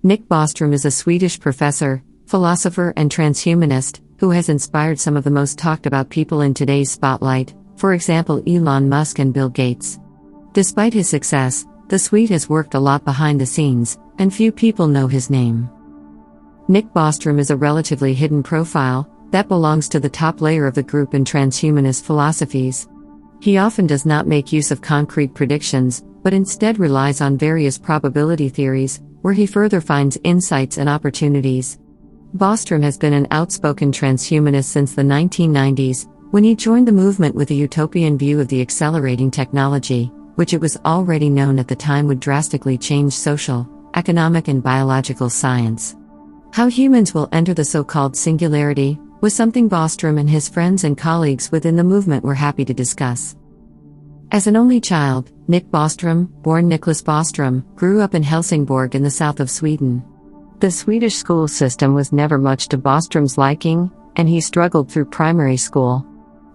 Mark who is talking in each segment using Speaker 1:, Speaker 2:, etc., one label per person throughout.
Speaker 1: Nick Bostrom is a Swedish professor, philosopher and transhumanist, who has inspired some of the most talked about people in today's spotlight, for example Elon Musk and Bill Gates. Despite his success, the Swede has worked a lot behind the scenes, and few people know his name. Nick Bostrom is a relatively hidden profile that belongs to the top layer of the group in transhumanist philosophies. He often does not make use of concrete predictions, but instead relies on various probability theories, where he further finds insights and opportunities. Bostrom has been an outspoken transhumanist since the 1990s, when he joined the movement with a utopian view of the accelerating technology, which it was already known at the time would drastically change social, economic and biological science. How humans will enter the so-called singularity was something Bostrom and his friends and colleagues within the movement were happy to discuss. As an only child, Nick Bostrom, born Nicholas Bostrom, grew up in Helsingborg in the south of Sweden. The Swedish school system was never much to Bostrom's liking, and he struggled through primary school.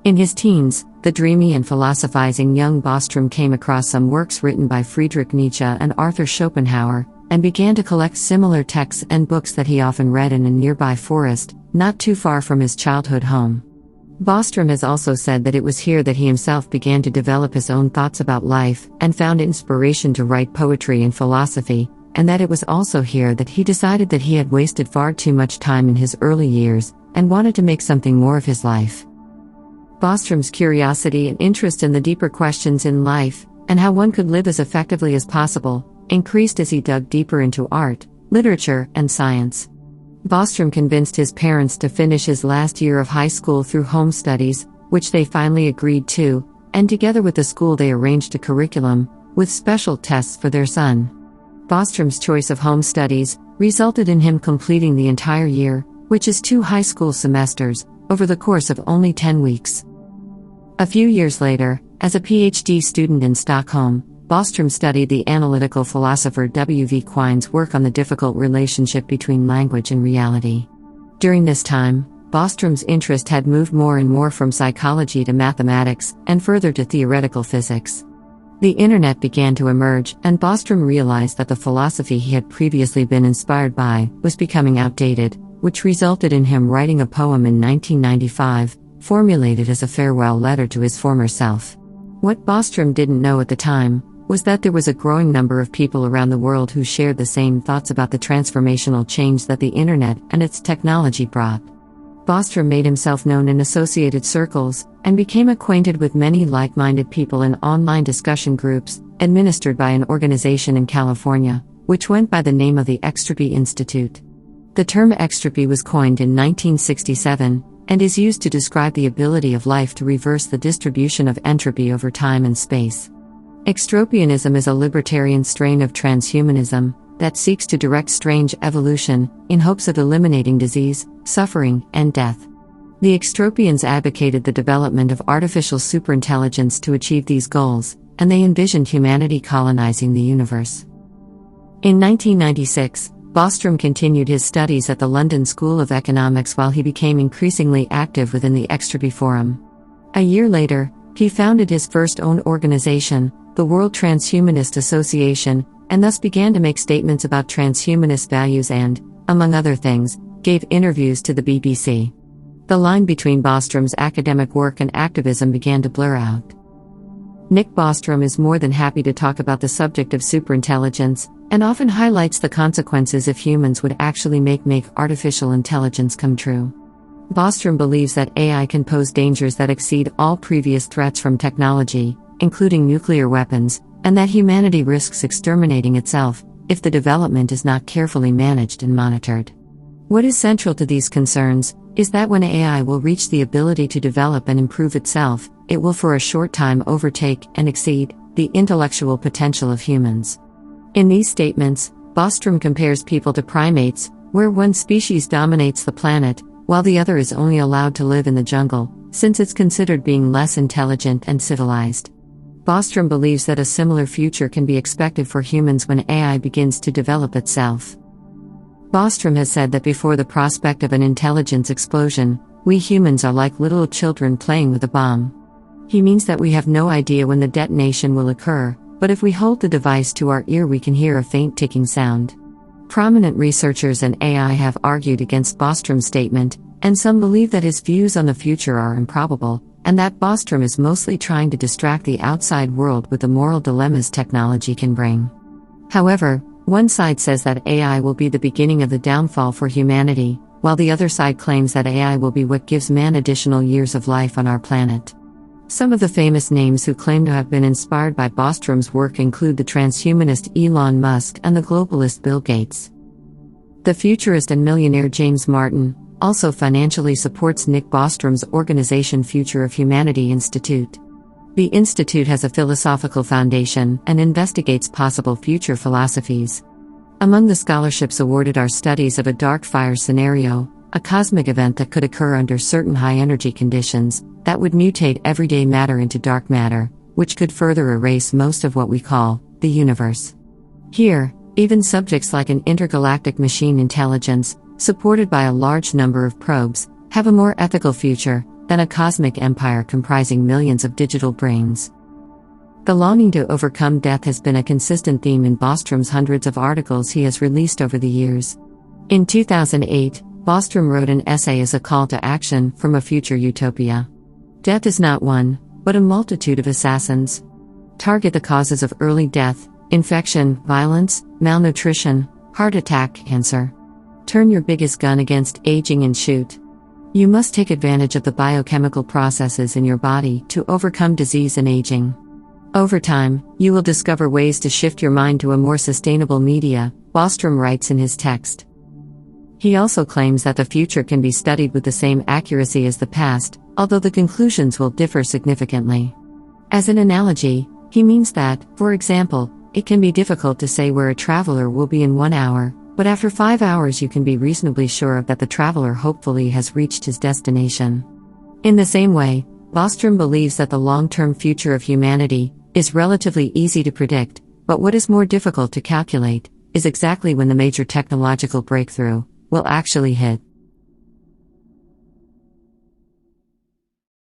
Speaker 1: In his teens, the dreamy and philosophizing young Bostrom came across some works written by Friedrich Nietzsche and Arthur Schopenhauer, and began to collect similar texts and books that he often read in a nearby forest, not too far from his childhood home. Bostrom has also said that it was here that he himself began to develop his own thoughts about life, and found inspiration to write poetry and philosophy, and that it was also here that he decided that he had wasted far too much time in his early years, and wanted to make something more of his life. Bostrom's curiosity and interest in the deeper questions in life, and how one could live as effectively as possible, increased as he dug deeper into art, literature, and science. Bostrom convinced his parents to finish his last year of high school through home studies, which they finally agreed to, and together with the school they arranged a curriculum, with special tests for their son. Bostrom's choice of home studies resulted in him completing the entire year, which is 2 high school semesters, over the course of only 10 weeks. A few years later, as a PhD student in Stockholm, Bostrom studied the analytical philosopher W. V. Quine's work on the difficult relationship between language and reality. During this time, Bostrom's interest had moved more and more from psychology to mathematics, and further to theoretical physics. The internet began to emerge, and Bostrom realized that the philosophy he had previously been inspired by was becoming outdated, which resulted in him writing a poem in 1995, formulated as a farewell letter to his former self. What Bostrom didn't know at the time was that there was a growing number of people around the world who shared the same thoughts about the transformational change that the internet and its technology brought. Bostrom made himself known in associated circles, and became acquainted with many like-minded people in online discussion groups, administered by an organization in California, which went by the name of the Extropy Institute. The term extropy was coined in 1967, and is used to describe the ability of life to reverse the distribution of entropy over time and space. Extropianism is a libertarian strain of transhumanism that seeks to direct strange evolution in hopes of eliminating disease, suffering, and death. The extropians advocated the development of artificial superintelligence to achieve these goals, and they envisioned humanity colonizing the universe. In 1996, Bostrom continued his studies at the London School of Economics while he became increasingly active within the Extropy Forum. A year later, he founded his first own organization, the World Transhumanist Association, and thus began to make statements about transhumanist values and, among other things, gave interviews to the BBC. The line between Bostrom's academic work and activism began to blur out. Nick Bostrom is more than happy to talk about the subject of superintelligence, and often highlights the consequences if humans would actually make artificial intelligence come true. Bostrom believes that AI can pose dangers that exceed all previous threats from technology, including nuclear weapons, and that humanity risks exterminating itself if the development is not carefully managed and monitored. What is central to these concerns is that when AI will reach the ability to develop and improve itself, it will for a short time overtake and exceed the intellectual potential of humans. In these statements, Bostrom compares people to primates, where one species dominates the planet, while the other is only allowed to live in the jungle, since it's considered being less intelligent and civilized. Bostrom believes that a similar future can be expected for humans when AI begins to develop itself. Bostrom has said that before the prospect of an intelligence explosion, we humans are like little children playing with a bomb. He means that we have no idea when the detonation will occur, but if we hold the device to our ear we can hear a faint ticking sound. Prominent researchers in AI have argued against Bostrom's statement, and some believe that his views on the future are improbable, and that Bostrom is mostly trying to distract the outside world with the moral dilemmas technology can bring. However, one side says that AI will be the beginning of the downfall for humanity, while the other side claims that AI will be what gives man additional years of life on our planet. Some of the famous names who claim to have been inspired by Bostrom's work include the transhumanist Elon Musk and the globalist Bill Gates. The futurist and millionaire James Martin also financially supports Nick Bostrom's organization Future of Humanity Institute. The institute has a philosophical foundation and investigates possible future philosophies. Among the scholarships awarded are studies of a dark fire scenario, a cosmic event that could occur under certain high-energy conditions that would mutate everyday matter into dark matter, which could further erase most of what we call the universe. Here, even subjects like an intergalactic machine intelligence, supported by a large number of probes, have a more ethical future than a cosmic empire comprising millions of digital brains. The longing to overcome death has been a consistent theme in Bostrom's hundreds of articles he has released over the years. In 2008, Bostrom wrote an essay as a call to action from a future utopia. Death is not one, but a multitude of assassins. Target the causes of early death, infection, violence, malnutrition, heart attack, cancer. Turn your biggest gun against aging and shoot. You must take advantage of the biochemical processes in your body to overcome disease and aging. Over time, you will discover ways to shift your mind to a more sustainable media, Bostrom writes in his text. He also claims that the future can be studied with the same accuracy as the past, although the conclusions will differ significantly. As an analogy, he means that, for example, it can be difficult to say where a traveler will be in 1 hour, but after 5 hours you can be reasonably sure that the traveler hopefully has reached his destination. In the same way, Bostrom believes that the long-term future of humanity is relatively easy to predict, but what is more difficult to calculate is exactly when the major technological breakthrough will actually hit.